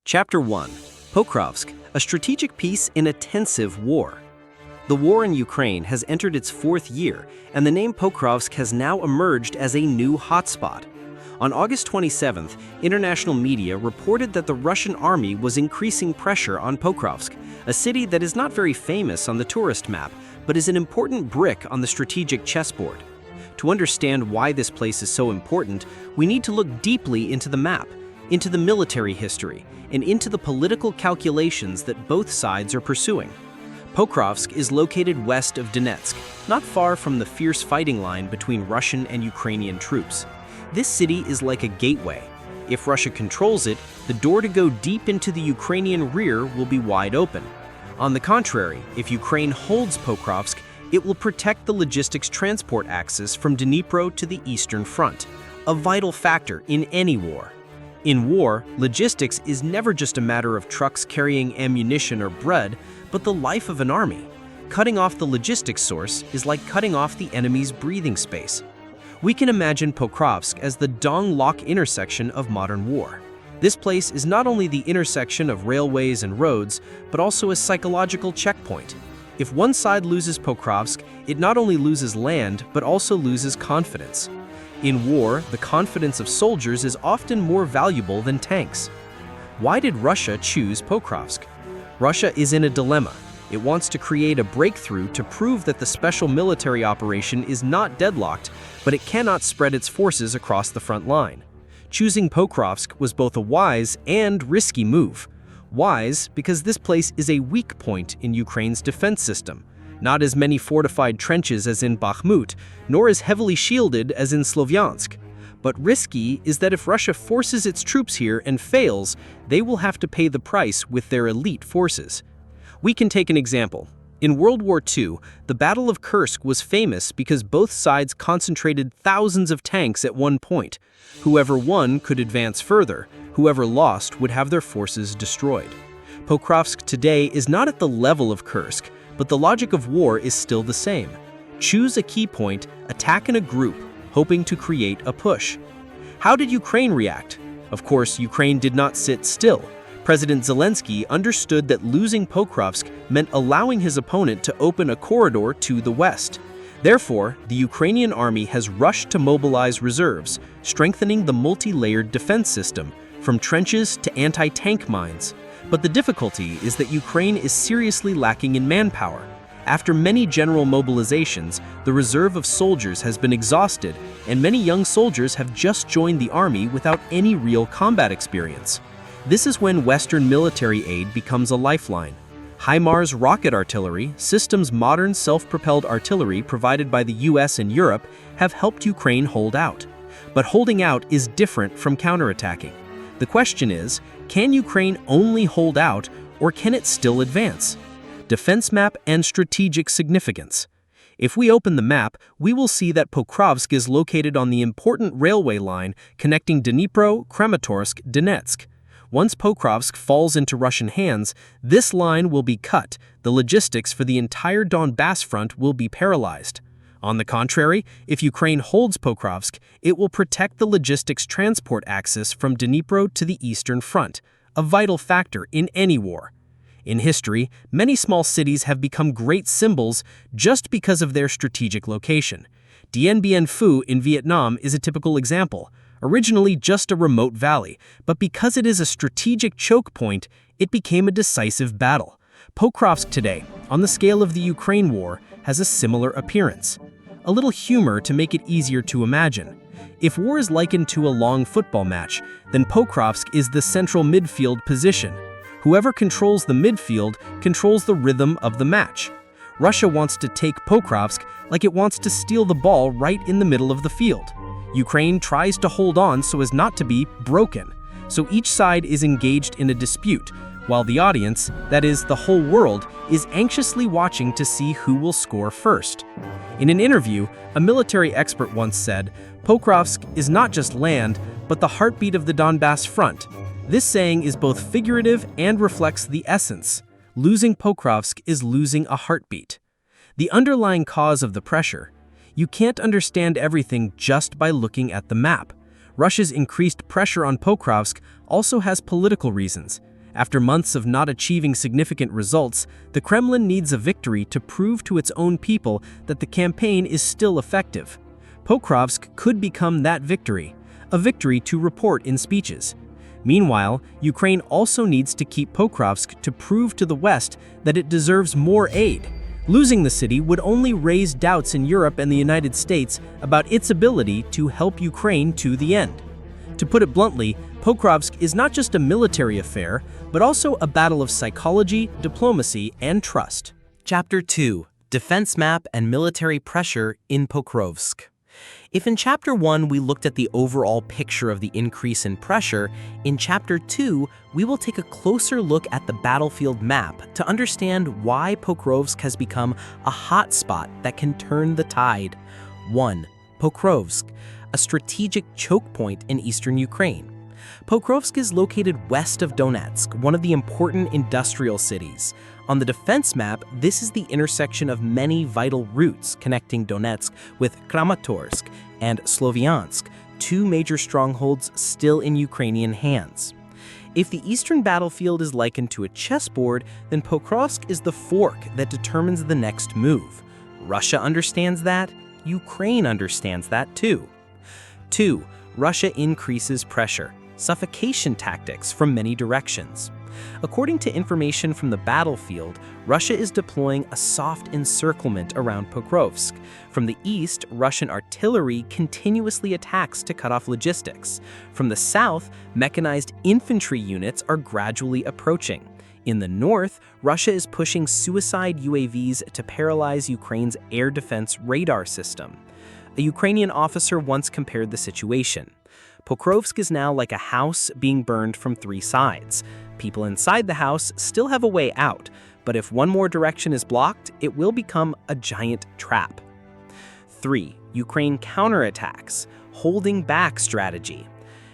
Chapter 1. Pokrovsk, a strategic piece in intensive war. The war in Ukraine has entered its fourth year, and the name Pokrovsk has now emerged as a new hotspot. On August 27th, international media reported that the Russian army was increasing pressure on Pokrovsk, a city that is not very famous on the tourist map, but is an important brick on the strategic chessboard. To understand why this place is so important, we need to look deeply into the map, into the military history, and into the political calculations that both sides are pursuing. Pokrovsk is located west of Donetsk, not far from the fierce fighting line between Russian and Ukrainian troops. This city is like a gateway. If Russia controls it, the door to go deep into the Ukrainian rear will be wide open. On the contrary, if Ukraine holds Pokrovsk, it will protect the logistics transport axis from Dnipro to the Eastern Front, a vital factor in any war. In war, logistics is never just a matter of trucks carrying ammunition or bread, but the life of an army. Cutting off the logistics source is like cutting off the enemy's breathing space. We can imagine Pokrovsk as the Dong-Lok intersection of modern war. This place is not only the intersection of railways and roads, but also a psychological checkpoint. If one side loses Pokrovsk, it not only loses land, but also loses confidence. In war, the confidence of soldiers is often more valuable than tanks. Why did Russia choose Pokrovsk? Russia is in a dilemma. It wants to create a breakthrough to prove that the special military operation is not deadlocked, but it cannot spread its forces across the front line. Choosing Pokrovsk was both a wise and risky move. Wise because this place is a weak point in Ukraine's defense system. Not as many fortified trenches as in Bakhmut, nor as heavily shielded as in Slovyansk. But risky is that if Russia forces its troops here and fails, they will have to pay the price with their elite forces. We can take an example. In World War II, the Battle of Kursk was famous because both sides concentrated thousands of tanks at one point. Whoever won could advance further. Whoever lost would have their forces destroyed. Pokrovsk today is not at the level of Kursk, but the logic of war is still the same. Choose a key point, attack in a group, hoping to create a push. How did Ukraine react? Of course, Ukraine did not sit still. President Zelensky understood that losing Pokrovsk meant allowing his opponent to open a corridor to the west. Therefore, the Ukrainian army has rushed to mobilize reserves, strengthening the multi-layered defense system, from trenches to anti-tank mines. But the difficulty is that Ukraine is seriously lacking in manpower. After many general mobilizations, the reserve of soldiers has been exhausted, and many young soldiers have just joined the army without any real combat experience. This is when Western military aid becomes a lifeline. HIMARS rocket artillery, systems modern self-propelled artillery provided by the US and Europe, have helped Ukraine hold out. But holding out is different from counterattacking. The question is, can Ukraine only hold out, or can it still advance? Defense map and strategic significance. If we open the map, we will see that Pokrovsk is located on the important railway line connecting Dnipro, Kramatorsk, Donetsk. Once Pokrovsk falls into Russian hands, this line will be cut. The logistics for the entire Donbass front will be paralyzed. On the contrary, if Ukraine holds Pokrovsk, it will protect the logistics transport axis from Dnipro to the Eastern Front, a vital factor in any war. In history, many small cities have become great symbols just because of their strategic location. Dien Bien Phu in Vietnam is a typical example. Originally just a remote valley, but because it is a strategic choke point, it became a decisive battle. Pokrovsk today, on the scale of the Ukraine war, has a similar appearance. A little humor to make it easier to imagine. If war is likened to a long football match, then Pokrovsk is the central midfield position. Whoever controls the midfield controls the rhythm of the match. Russia wants to take Pokrovsk like it wants to steal the ball right in the middle of the field. Ukraine tries to hold on so as not to be broken. So each side is engaged in a dispute, while the audience, that is, the whole world, is anxiously watching to see who will score first. In an interview, a military expert once said, "Pokrovsk is not just land, but the heartbeat of the Donbass front." This saying is both figurative and reflects the essence. Losing Pokrovsk is losing a heartbeat. The underlying cause of the pressure. You can't understand everything just by looking at the map. Russia's increased pressure on Pokrovsk also has political reasons. After months of not achieving significant results, the Kremlin needs a victory to prove to its own people that the campaign is still effective. Pokrovsk could become that victory, a victory to report in speeches. Meanwhile, Ukraine also needs to keep Pokrovsk to prove to the West that it deserves more aid. Losing the city would only raise doubts in Europe and the United States about its ability to help Ukraine to the end. To put it bluntly, Pokrovsk is not just a military affair, but also a battle of psychology, diplomacy, and trust. Chapter 2: Defense Map and Military Pressure in Pokrovsk. If in Chapter 1 we looked at the overall picture of the increase in pressure, in Chapter 2 we will take a closer look at the battlefield map to understand why Pokrovsk has become a hotspot that can turn the tide. 1. Pokrovsk, a strategic choke point in eastern Ukraine. Pokrovsk is located west of Donetsk, one of the important industrial cities. On the defense map, this is the intersection of many vital routes connecting Donetsk with Kramatorsk and Sloviansk, two major strongholds still in Ukrainian hands. If the eastern battlefield is likened to a chessboard, then Pokrovsk is the fork that determines the next move. Russia understands that. Ukraine understands that too. 2. Russia increases pressure. Suffocation tactics from many directions. According to information from the battlefield, Russia is deploying a soft encirclement around Pokrovsk. From the east, Russian artillery continuously attacks to cut off logistics. From the south, mechanized infantry units are gradually approaching. In the north, Russia is pushing suicide UAVs to paralyze Ukraine's air defense radar system. A Ukrainian officer once compared the situation. Pokrovsk is now like a house being burned from three sides. People inside the house still have a way out, but if one more direction is blocked, it will become a giant trap. 3. Ukraine counterattacks, holding back strategy.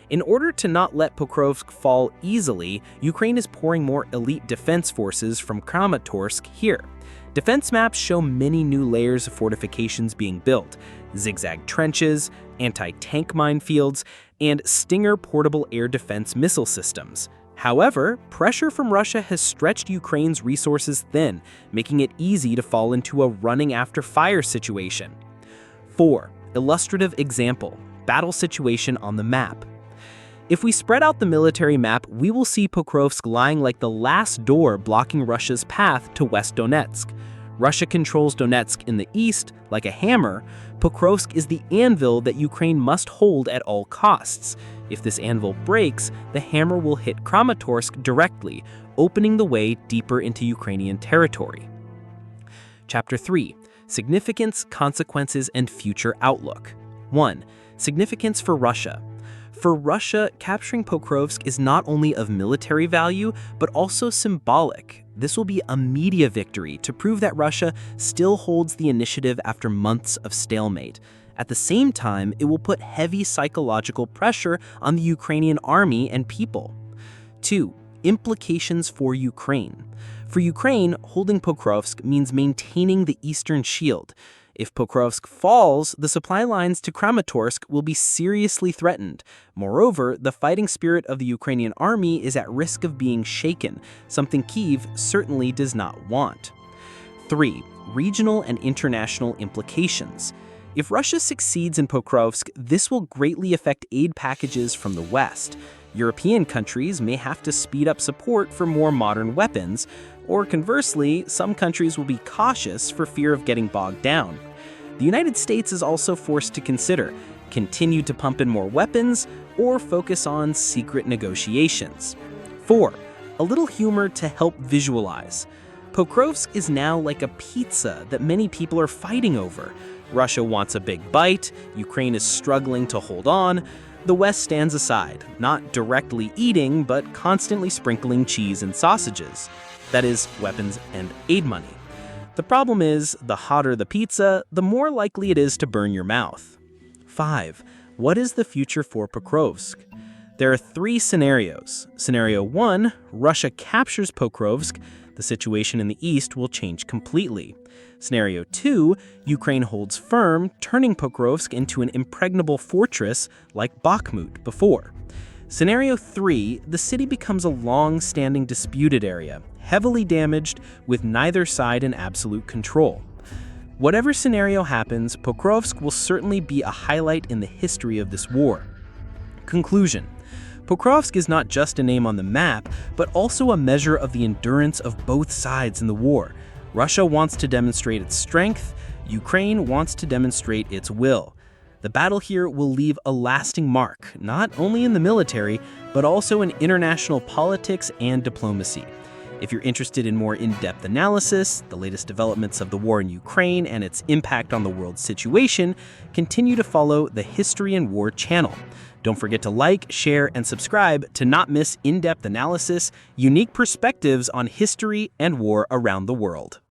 In order to not let Pokrovsk fall easily, Ukraine is pouring more elite defense forces from Kramatorsk here. Defense maps show many new layers of fortifications being built: zigzag trenches, anti-tank minefields, and Stinger portable air defense missile systems. However, pressure from Russia has stretched Ukraine's resources thin, making it easy to fall into a running after fire situation. 4. Illustrative example: battle situation on the map. If we spread out the military map, we will see Pokrovsk lying like the last door blocking Russia's path to West Donetsk. Russia controls Donetsk in the east like a hammer. Pokrovsk is the anvil that Ukraine must hold at all costs. If this anvil breaks, the hammer will hit Kramatorsk directly, opening the way deeper into Ukrainian territory. Chapter 3: Significance, Consequences, and Future Outlook. 1. Significance for Russia. For Russia, capturing Pokrovsk is not only of military value, but also symbolic. This will be a media victory to prove that Russia still holds the initiative after months of stalemate. At the same time, it will put heavy psychological pressure on the Ukrainian army and people. 2. Implications for Ukraine. For Ukraine, holding Pokrovsk means maintaining the eastern shield. If Pokrovsk falls, the supply lines to Kramatorsk will be seriously threatened. Moreover, the fighting spirit of the Ukrainian army is at risk of being shaken, something Kyiv certainly does not want. 3. Regional and international implications. If Russia succeeds in Pokrovsk, this will greatly affect aid packages from the West. European countries may have to speed up support for more modern weapons, or conversely, some countries will be cautious for fear of getting bogged down. The United States is also forced to consider: continue to pump in more weapons or focus on secret negotiations. 4. A little humor to help visualize. Pokrovsk is now like a pizza that many people are fighting over. Russia wants a big bite, Ukraine is struggling to hold on. The West stands aside, not directly eating, but constantly sprinkling cheese and sausages. That is, weapons and aid money. The problem is, the hotter the pizza, the more likely it is to burn your mouth. 5. What is the future for Pokrovsk? There are 3 scenarios. Scenario 1, Russia captures Pokrovsk. The situation in the east will change completely. Scenario 2, Ukraine holds firm, turning Pokrovsk into an impregnable fortress like Bakhmut before. Scenario 3, the city becomes a long-standing disputed area, heavily damaged with neither side in absolute control. Whatever scenario happens, Pokrovsk will certainly be a highlight in the history of this war. Conclusion: Pokrovsk is not just a name on the map, but also a measure of the endurance of both sides in the war. Russia wants to demonstrate its strength, Ukraine wants to demonstrate its will. The battle here will leave a lasting mark, not only in the military, but also in international politics and diplomacy. If you're interested in more in-depth analysis, the latest developments of the war in Ukraine and its impact on the world situation, continue to follow the History&War channel. Don't forget to like, share, and subscribe to not miss in-depth analysis, unique perspectives on history and war around the world.